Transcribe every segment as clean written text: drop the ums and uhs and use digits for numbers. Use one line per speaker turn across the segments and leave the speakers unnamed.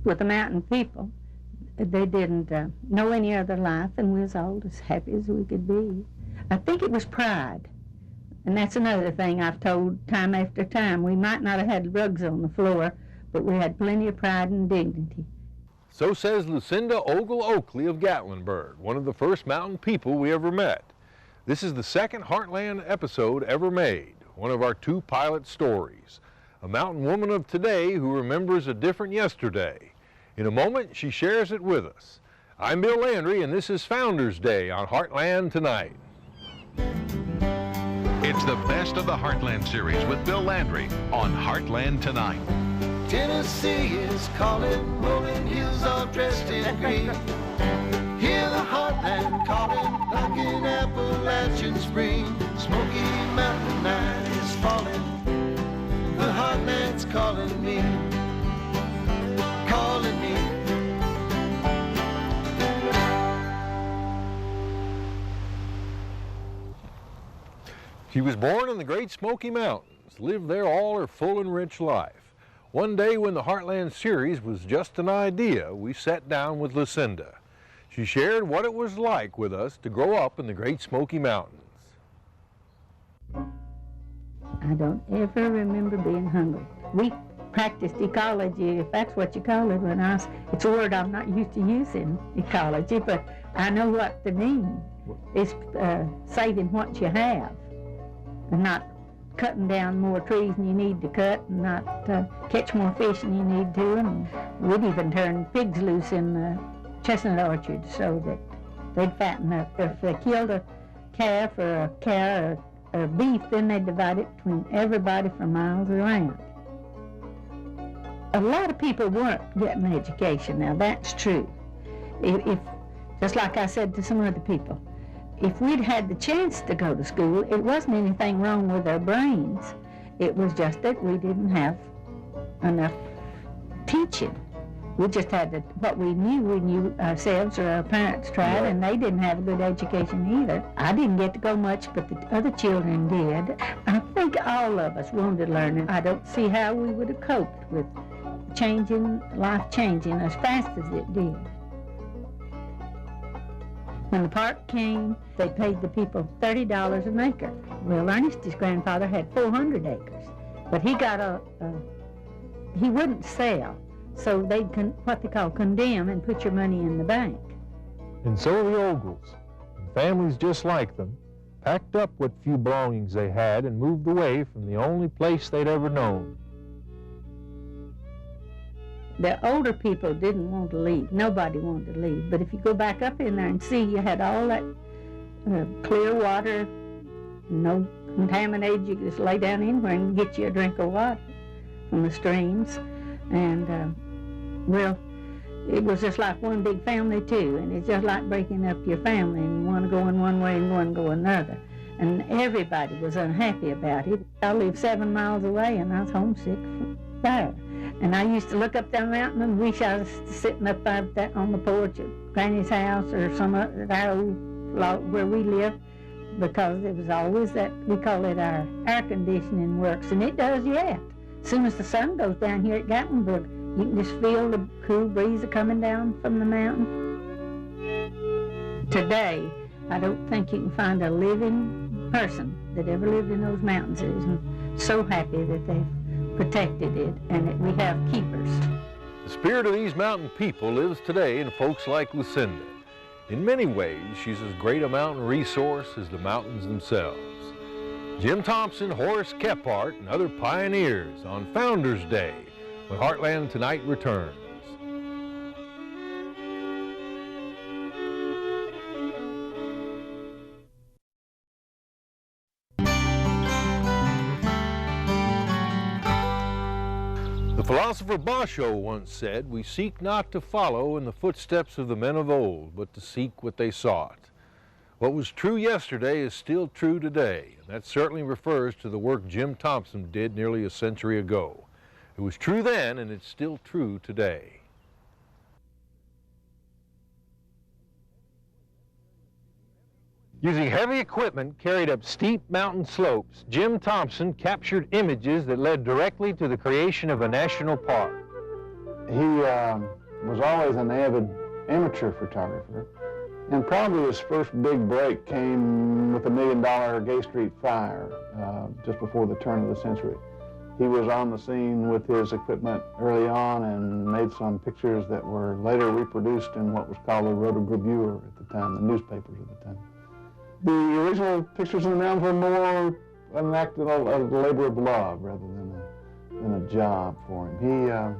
with the mountain people. They didn't know any other life, and we was all as happy as we could be. I think it was pride. And that's another thing I've told time after time. We might not have had rugs on the floor, but we had plenty of pride and dignity.
So says Lucinda Ogle Oakley of Gatlinburg, one of the first mountain people we ever met. This is the second Heartland episode ever made, one of our 2 pilot stories. A mountain woman of today who remembers a different yesterday. In a moment, she shares it with us. I'm Bill Landry, and this is Founders Day on Heartland Tonight.
It's the best of the Heartland Series with Bill Landry on Heartland Tonight.
Tennessee is calling, rolling hills all dressed in green. Hear the Heartland calling, like an Appalachian spring. Smoky Mountain night is falling, the Heartland's calling me, calling me.
She was born in the Great Smoky Mountains, lived there all her full and rich life. One day when the Heartland Series was just an idea, we sat down with Lucinda. She shared what it was like with us to grow up in the Great Smoky Mountains.
I don't ever remember being hungry. We practiced ecology, if that's what you call it, when it's a word I'm not used to using, ecology, but I know what they mean. It's saving what you have, and not cutting down more trees than you need to cut, and not catch more fish than you need to. And we'd even turn pigs loose in the chestnut orchards so that they'd fatten up. If they killed a calf or a cow or beef, then they'd divide it between everybody for miles around. A lot of people weren't getting an education. Now that's true. If just like I said to some other people, if we'd had the chance to go to school, it wasn't anything wrong with our brains. It was just that we didn't have enough teaching. We just had what we knew ourselves, or our parents tried, and they didn't have a good education either. I didn't get to go much, but the other children did. I think all of us wanted to learn, and I don't see how we would have coped with life changing as fast as it did. When the park came, they paid the people $30 an acre. Well, Ernest's grandfather had 400 acres, but he got he wouldn't sell, so they'd what they call condemn and put your money in the bank.
And so the Ogles, and families just like them, packed up what few belongings they had and moved away from the only place they'd ever known.
The older people didn't want to leave. Nobody wanted to leave. But if you go back up in there and see, you had all that clear water, no contaminated. You could just lay down anywhere and get you a drink of water from the streams. And, well, it was just like one big family, too. And it's just like breaking up your family, and one going one way and one going another. And everybody was unhappy about it. I lived 7 miles away, and I was homesick from there. And I used to look up that mountain and wish I was sitting up there on the porch at Granny's house or some other old lot where we lived, because it was always that, we call it our air conditioning works, and it does yet. As soon as the sun goes down here at Gatlinburg, you can just feel the cool breeze coming down from the mountain. Today, I don't think you can find a living person that ever lived in those mountains that isn't so happy that they've protected it, and that we have keepers.
The spirit of these mountain people lives today in folks like Lucinda. In many ways, she's as great a mountain resource as the mountains themselves. Jim Thompson, Horace Kephart, and other pioneers on Founders Day when Heartland Tonight returns. The philosopher Basho once said, "We seek not to follow in the footsteps of the men of old, but to seek what they sought." What was true yesterday is still true today, and that certainly refers to the work Jim Thompson did nearly a century ago. It was true then, and it's still true today. Using heavy equipment carried up steep mountain slopes, Jim Thompson captured images that led directly to the creation of a national park.
He was always an avid amateur photographer, and probably his first big break came with the $1 Million Gay Street fire just before the turn of the century. He was on the scene with his equipment early on and made some pictures that were later reproduced in what was called the Rotogravure at the time, the newspapers at the time. The original pictures of the mountains were more an act of a labor of love rather than a job for him.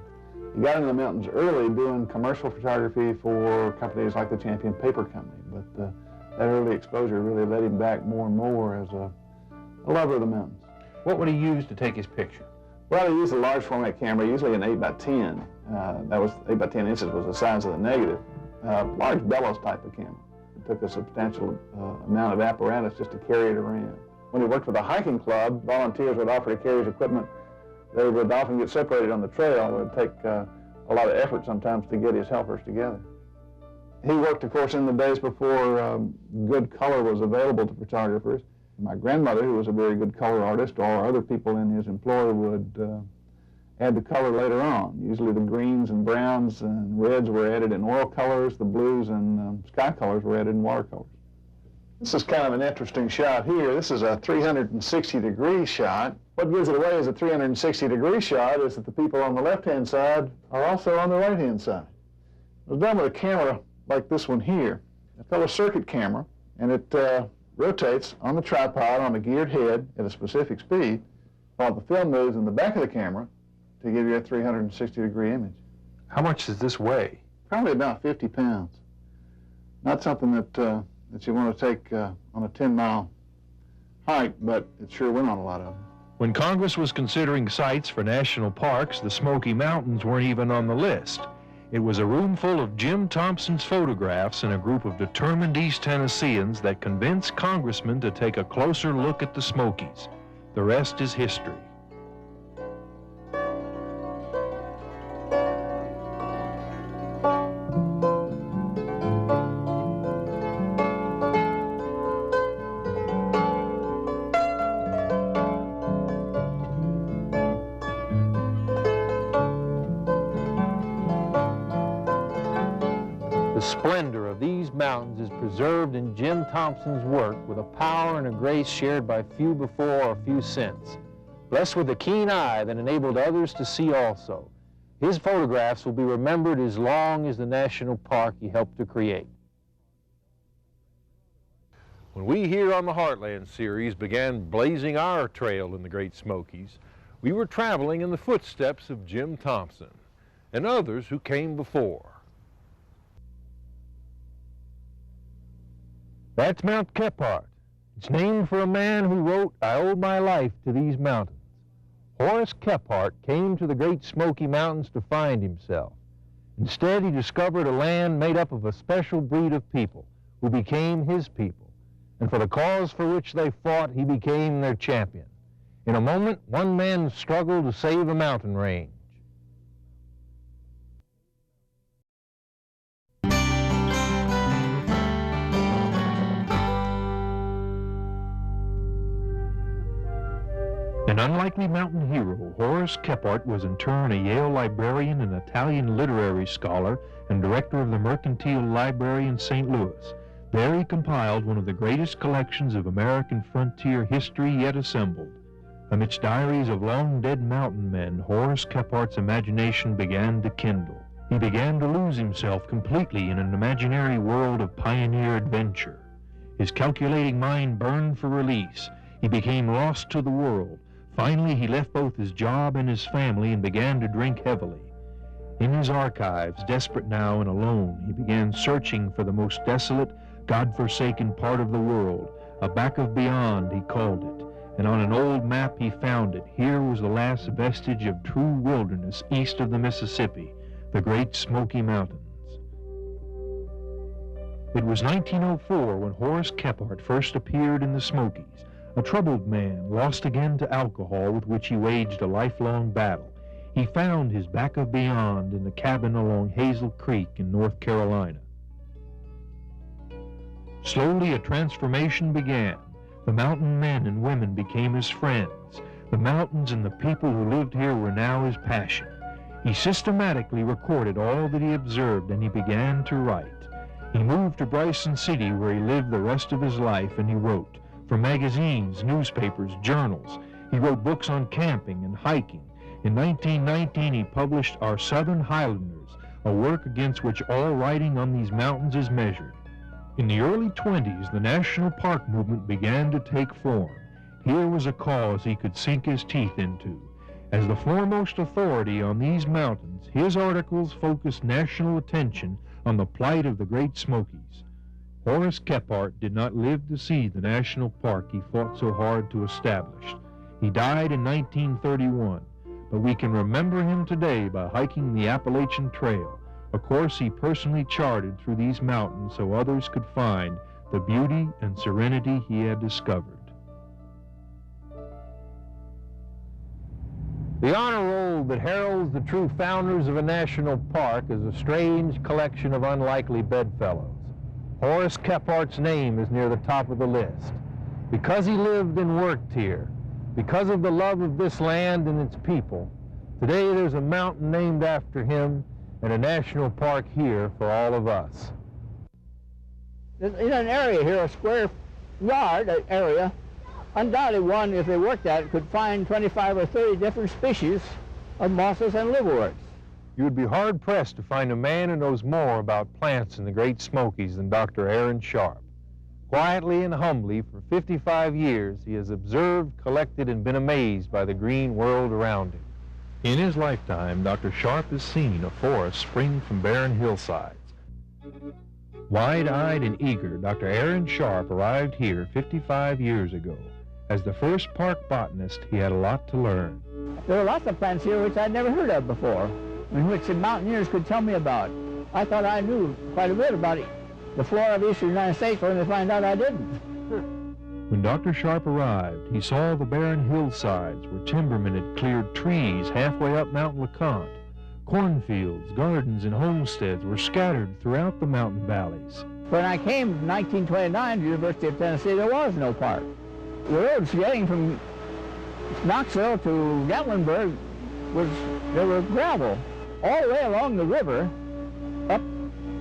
He got into the mountains early doing commercial photography for companies like the Champion Paper Company, but that early exposure really led him back more and more as a lover of the mountains.
What would he use to take his picture?
Well, he used a large format camera, usually an 8x10. That was 8x10 inches was the size of the negative. Large bellows type of camera. It took a substantial amount of apparatus just to carry it around. When he worked with a hiking club, volunteers would offer to carry his equipment. They would often get separated on the trail. It would take a lot of effort sometimes to get his helpers together. He worked, of course, in the days before good color was available to photographers. My grandmother, who was a very good color artist, or other people in his employ would add the color later on. Usually the greens and browns and reds were added in oil colors, the blues and sky colors were added in watercolors. This is kind of an interesting shot here. This is a 360-degree shot. What gives it away as a 360-degree shot is that the people on the left-hand side are also on the right-hand side. It was done with a camera like this one here. It's called a circuit camera, and it rotates on the tripod on a geared head at a specific speed while the film moves in the back of the camera to give you a 360-degree image.
How much does this weigh?
Probably about 50 pounds. Not something that you want to take on a 10-mile hike, but it sure went on a lot of them.
When Congress was considering sites for national parks, the Smoky Mountains weren't even on the list. It was a room full of Jim Thompson's photographs and a group of determined East Tennesseans that convinced congressmen to take a closer look at the Smokies. The rest is history. The splendor of these mountains is preserved in Jim Thompson's work with a power and a grace shared by few before or few since. Blessed with a keen eye that enabled others to see also. His photographs will be remembered as long as the national park he helped to create.
When we here on the Heartland Series began blazing our trail in the Great Smokies, we were traveling in the footsteps of Jim Thompson and others who came before.
That's Mount Kephart. It's named for a man who wrote, "I owe my life to these mountains." Horace Kephart came to the Great Smoky Mountains to find himself. Instead, he discovered a land made up of a special breed of people who became his people. And for the cause for which they fought, he became their champion. In a moment, one man struggled to save a mountain range. An unlikely mountain hero, Horace Kephart was in turn a Yale librarian, an Italian literary scholar, and director of the Mercantile Library in St. Louis. There he compiled one of the greatest collections of American frontier history yet assembled. Amidst diaries of long-dead mountain men, Horace Kephart's imagination began to kindle. He began to lose himself completely in an imaginary world of pioneer adventure. His calculating mind burned for release. He became lost to the world. Finally, he left both his job and his family and began to drink heavily. In his archives, desperate now and alone, he began searching for the most desolate, God-forsaken part of the world. A back of beyond, he called it. And on an old map, he found it. Here was the last vestige of true wilderness east of the Mississippi, the Great Smoky Mountains. It was 1904 when Horace Kephart first appeared in the Smokies. A troubled man, lost again to alcohol with which he waged a lifelong battle. He found his back of beyond in the cabin along Hazel Creek in North Carolina. Slowly a transformation began. The mountain men and women became his friends. The mountains and the people who lived here were now his passion. He systematically recorded all that he observed, and he began to write. He moved to Bryson City, where he lived the rest of his life, and he wrote for magazines, newspapers, journals. He wrote books on camping and hiking. In 1919, he published Our Southern Highlanders, a work against which all writing on these mountains is measured. In the early 20s, the national park movement began to take form. Here was a cause he could sink his teeth into. As the foremost authority on these mountains, his articles focused national attention on the plight of the Great Smokies. Horace Kephart did not live to see the national park he fought so hard to establish. He died in 1931, but we can remember him today by hiking the Appalachian Trail, a course he personally charted through these mountains so others could find the beauty and serenity he had discovered.
The honor roll that heralds the true founders of a national park is a strange collection of unlikely bedfellows. Horace Kephart's name is near the top of the list. Because he lived and worked here, because of the love of this land and its people, today there's a mountain named after him and a national park here for all of us.
In an area here, a square yard area, undoubtedly one, if they worked at it, could find 25 or 30 different species of mosses and liverworts.
You would be hard-pressed to find a man who knows more about plants in the Great Smokies than Dr. Aaron Sharp. Quietly and humbly, for 55 years, he has observed, collected, and been amazed by the green world around him.
In his lifetime, Dr. Sharp has seen a forest spring from barren hillsides. Wide-eyed and eager, Dr. Aaron Sharp arrived here 55 years ago. As the first park botanist, he had a lot to learn.
There are lots of plants here which I'd never heard of before, and which the mountaineers could tell me about. I thought I knew quite a bit about it, the flora of the eastern United States, only to find out I didn't.
When Dr. Sharp arrived, he saw the barren hillsides where timbermen had cleared trees halfway up Mount LeConte. Cornfields, gardens, and homesteads were scattered throughout the mountain valleys.
When I came in 1929 to the University of Tennessee, there was no park. The roads getting from Knoxville to Gatlinburg there were gravel. All the way along the river, up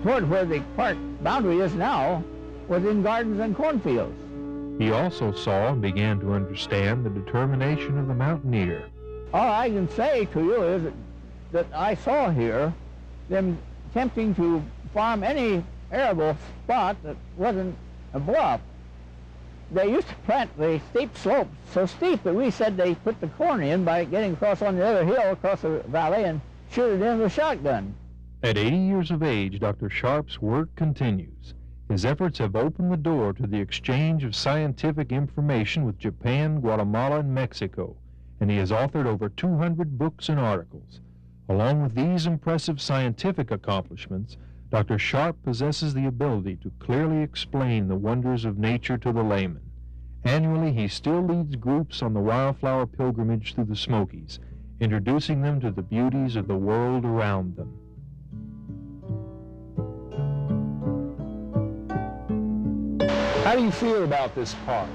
toward where the park boundary is now, was in gardens and cornfields.
He also saw and began to understand the determination of the mountaineer.
All I can say to you is that I saw here them attempting to farm any arable spot that wasn't a bluff. They used to plant the steep slopes so steep that we said they put the corn in by getting across on the other hill, across the valley, and shoot it in with a shotgun.
At 80 years of age, Dr. Sharp's work continues. His efforts have opened the door to the exchange of scientific information with Japan, Guatemala, and Mexico, and he has authored over 200 books and articles. Along with these impressive scientific accomplishments, Dr. Sharp possesses the ability to clearly explain the wonders of nature to the layman. Annually, he still leads groups on the wildflower pilgrimage through the Smokies, introducing them to the beauties of the world around them.
How do you feel about this park?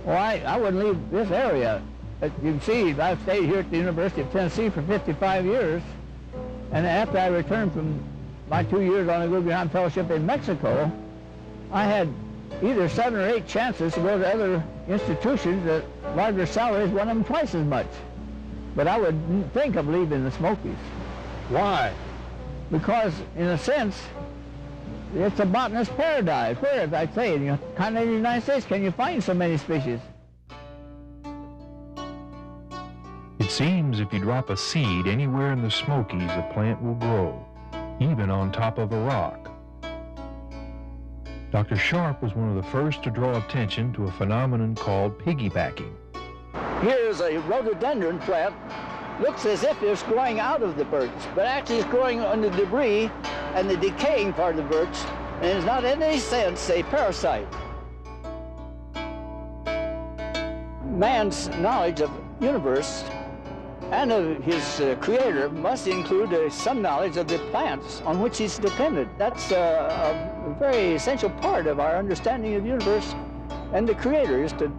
Well, I wouldn't leave this area. As you can see, I've stayed here at the University of Tennessee for 55 years, and after I returned from my 2 years on a Guggenheim Fellowship in Mexico, I had either 7 or 8 chances to go to other institutions at larger salaries, one of them twice as much. But I wouldn't think of leaving the Smokies.
Why?
Because, in a sense, it's a botanist's paradise. Where, as I say, in the continental United States, can you find so many species?
It seems if you drop a seed anywhere in the Smokies, a plant will grow, even on top of a rock. Dr. Sharp was one of the first to draw attention to a phenomenon called piggybacking.
Here's a rhododendron plant. Looks as if it's growing out of the birch, but actually it's growing on the debris and the decaying part of the birch, and is not in any sense a parasite. Man's knowledge of the universe and of his creator must include some knowledge of the plants on which he's dependent. That's a very essential part of our understanding of the universe and the creator, is to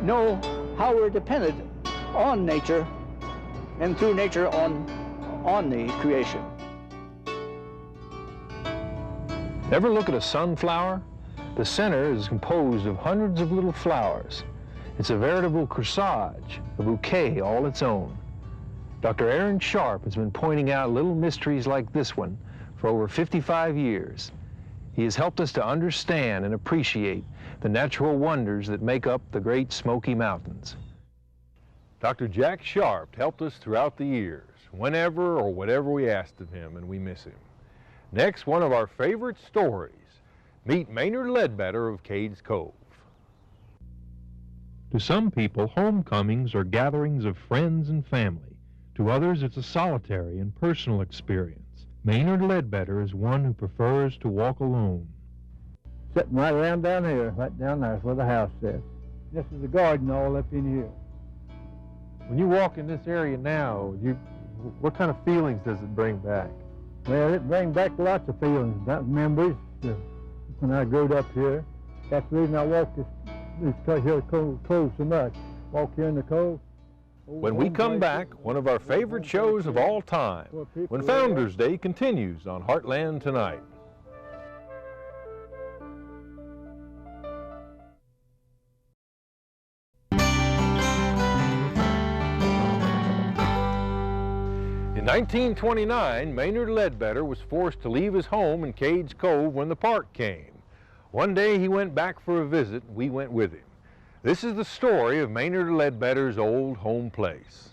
know how we're dependent on nature and through nature on
on the creation.
Ever look at a sunflower? The center is composed of hundreds of little flowers. It's a veritable corsage, a bouquet all its own. Dr. Aaron Sharp has been pointing out little mysteries like this one for over 55 years. He has helped us to understand and appreciate the natural wonders that make up the Great Smoky Mountains.
Dr. Jack Sharp helped us throughout the years, whenever or whatever we asked of him, and we miss him. Next, one of our favorite stories. Meet Maynard Ledbetter of Cades Cove.
To some people, homecomings are gatherings of friends and family. To others, it's a solitary and personal experience. Maynard Ledbetter is one who prefers to walk alone.
Sitting right around down here, right down there is where the house is. This is the garden all up in here.
When you walk in this area now, what kind of feelings does it bring back?
Well, it brings back lots of feelings, memories when I grew up here. That's the reason I walk this cove so much. Walk here in the cove.
When we come back, one of our favorite shows of all time, when Founders Day continues on Heartland Tonight. In 1929, Maynard Ledbetter was forced to leave his home in Cades Cove when the park came. One day he went back for a visit, and we went with him. This is the story of Maynard Ledbetter's old home place.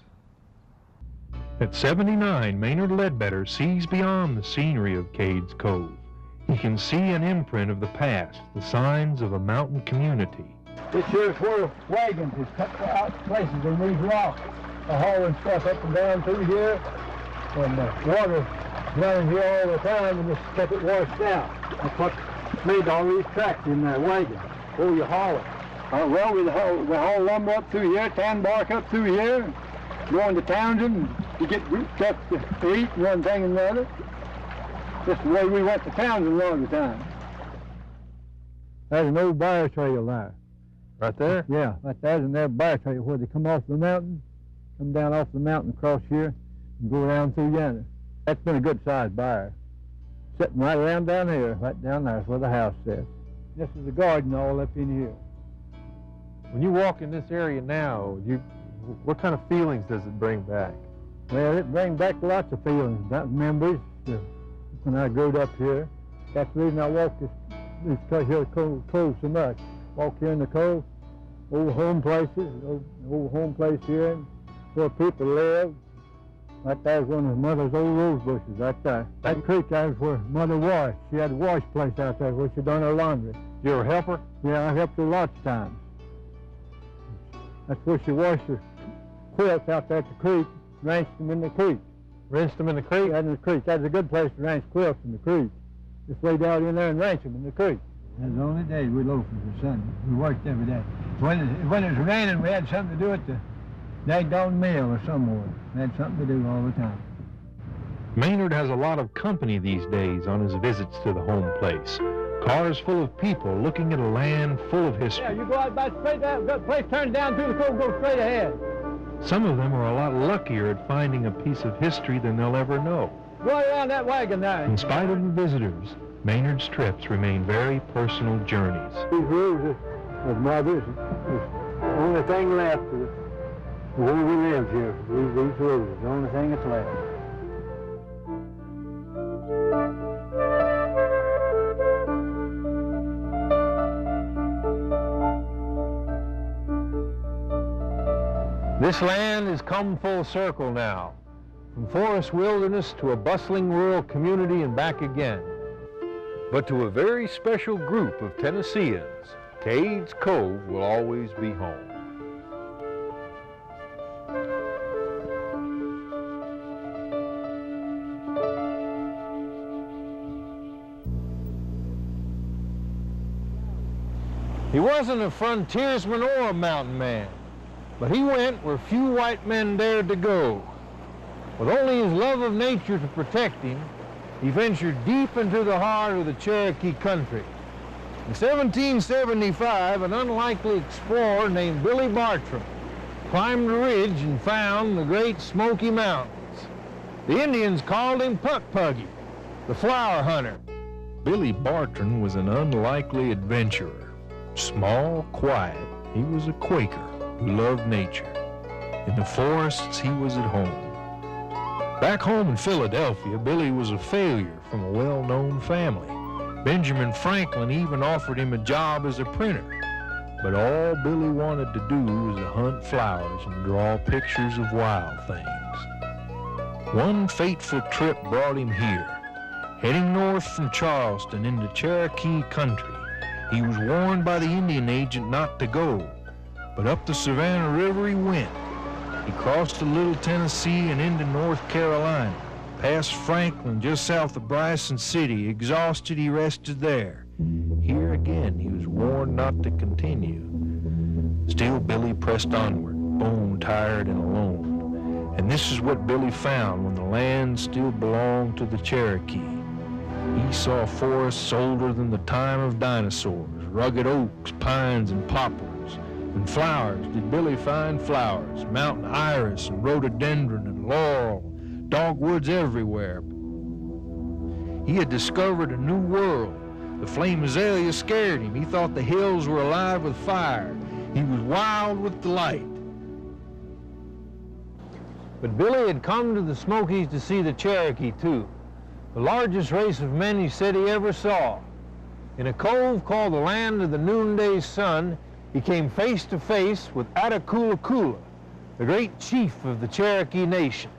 At 79, Maynard Ledbetter sees beyond the scenery of Cades Cove. He can see an imprint of the past, the signs of a mountain community.
This here's where wagons is cut out places in these rocks. They're hauling stuff up and down through here. And the water running here all the time, and just kept it washed out. That's what made all these tracks in that wagon. Oh, you haul it. Well, we haul lumber up through here, tan bark up through here, going to Townsend to get stuff to eat, one thing and another. Just the way we went to Townsend all the time. There's an old bear trail there.
Right there?
Yeah, right there's an old bear trail where they come off the mountain, come down off the mountain across here, and go down through yonder. That's been a good-sized bear. Sitting right around down here, right down there is where the house is. This is the garden all up in here.
When you walk in this area now, what kind of feelings does it bring back?
Well, it brings back lots of feelings, memories when I grew up here. That's the reason I walk this cove so much. Walk here in the cove, old home places, old home place here, where people live. Right there's one of Mother's old rose bushes, right there. That creek there is where Mother washed. She had a wash place out there where she done her laundry.
You ever help her?
Yeah, I helped her lots of times. That's where she washed her quilts out there at the creek, rinsed them in the creek.
Rinsed them in the creek?
Yeah, in the creek. That's a good place to rinse quilts in the creek. Just lay down in there and rinse them in the creek. That's the only day we loafed for Sunday. We worked every day. When it was raining, we had something to do at the daggone mill or somewhere. We had something to do all the time.
Maynard has a lot of company these days on his visits to the home place. Cars full of people looking at a land full of history.
Yeah, you go out about straight down, the place turns down through the cove, go straight ahead.
Some of them are a lot luckier at finding a piece of history than they'll ever know.
Go around that wagon there.
In spite of the visitors, Maynard's trips remain very personal journeys.
These roofs of Mother's is the only thing left where we live here. These roofs, the only thing that's left.
This land has come full circle now, from forest wilderness to a bustling rural community and back again.
But to a very special group of Tennesseans, Cades Cove will always be home.
He wasn't a frontiersman or a mountain man, but he went where few white men dared to go. With only his love of nature to protect him, he ventured deep into the heart of the Cherokee country. In 1775, an unlikely explorer named Billy Bartram climbed the ridge and found the Great Smoky Mountains. The Indians called him Puck Puggy, the flower hunter.
Billy Bartram was an unlikely adventurer. Small, quiet, he was a Quaker who loved nature. In the forests, he was at home. Back home in Philadelphia, Billy was a failure from a well-known family. Benjamin Franklin even offered him a job as a printer. But all Billy wanted to do was to hunt flowers and draw pictures of wild things. One fateful trip brought him here. Heading north from Charleston into Cherokee country, he was warned by the Indian agent not to go, but up the Savannah River he went. He crossed the Little Tennessee and into North Carolina. Past Franklin, just south of Bryson City. Exhausted, he rested there. Here again, he was warned not to continue. Still, Billy pressed onward, bone-tired and alone. And this is what Billy found when the land still belonged to the Cherokee. He saw forests older than the time of dinosaurs, rugged oaks, pines, and poplars. And flowers, did Billy find flowers, mountain iris and rhododendron and laurel, dogwoods everywhere. He had discovered a new world. The flame azalea scared him. He thought the hills were alive with fire. He was wild with delight.
But Billy had come to the Smokies to see the Cherokee, too. The largest race of men he said he ever saw. In a cove called the Land of the Noonday Sun, he came face to face with Attakulla, the great chief of the Cherokee Nation.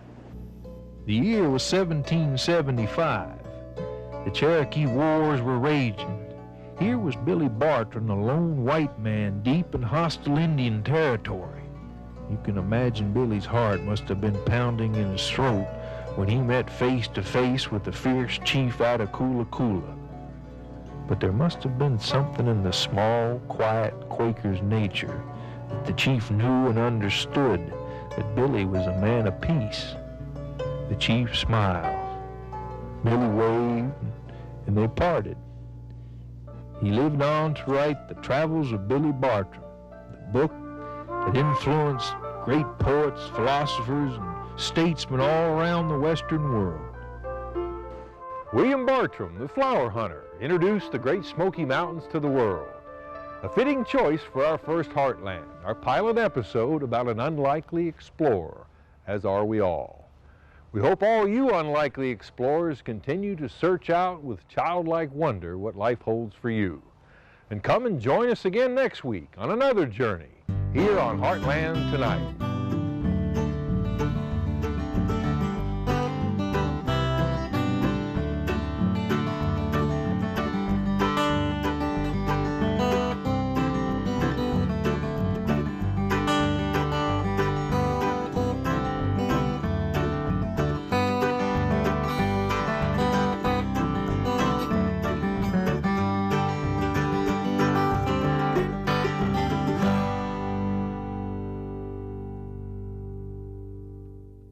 The year was 1775. The Cherokee Wars were raging. Here was Billy Bartram, a lone white man deep in hostile Indian territory. You can imagine Billy's heart must have been pounding in his throat when he met face to face with the fierce chief Attakulla. But there must have been something in the small, quiet Quaker's nature that the chief knew and understood that Billy was a man of peace. The chief smiled. Billy waved, and they parted. He lived on to write The Travels of Billy Bartram, the book that influenced great poets, philosophers, and statesmen all around the Western world.
William Bartram, the flower hunter, introduced the Great Smoky Mountains to the world. A fitting choice for our first Heartland, our pilot episode about an unlikely explorer, as are we all. We hope all you unlikely explorers continue to search out with childlike wonder what life holds for you. And come and join us again next week on another journey here on Heartland Tonight.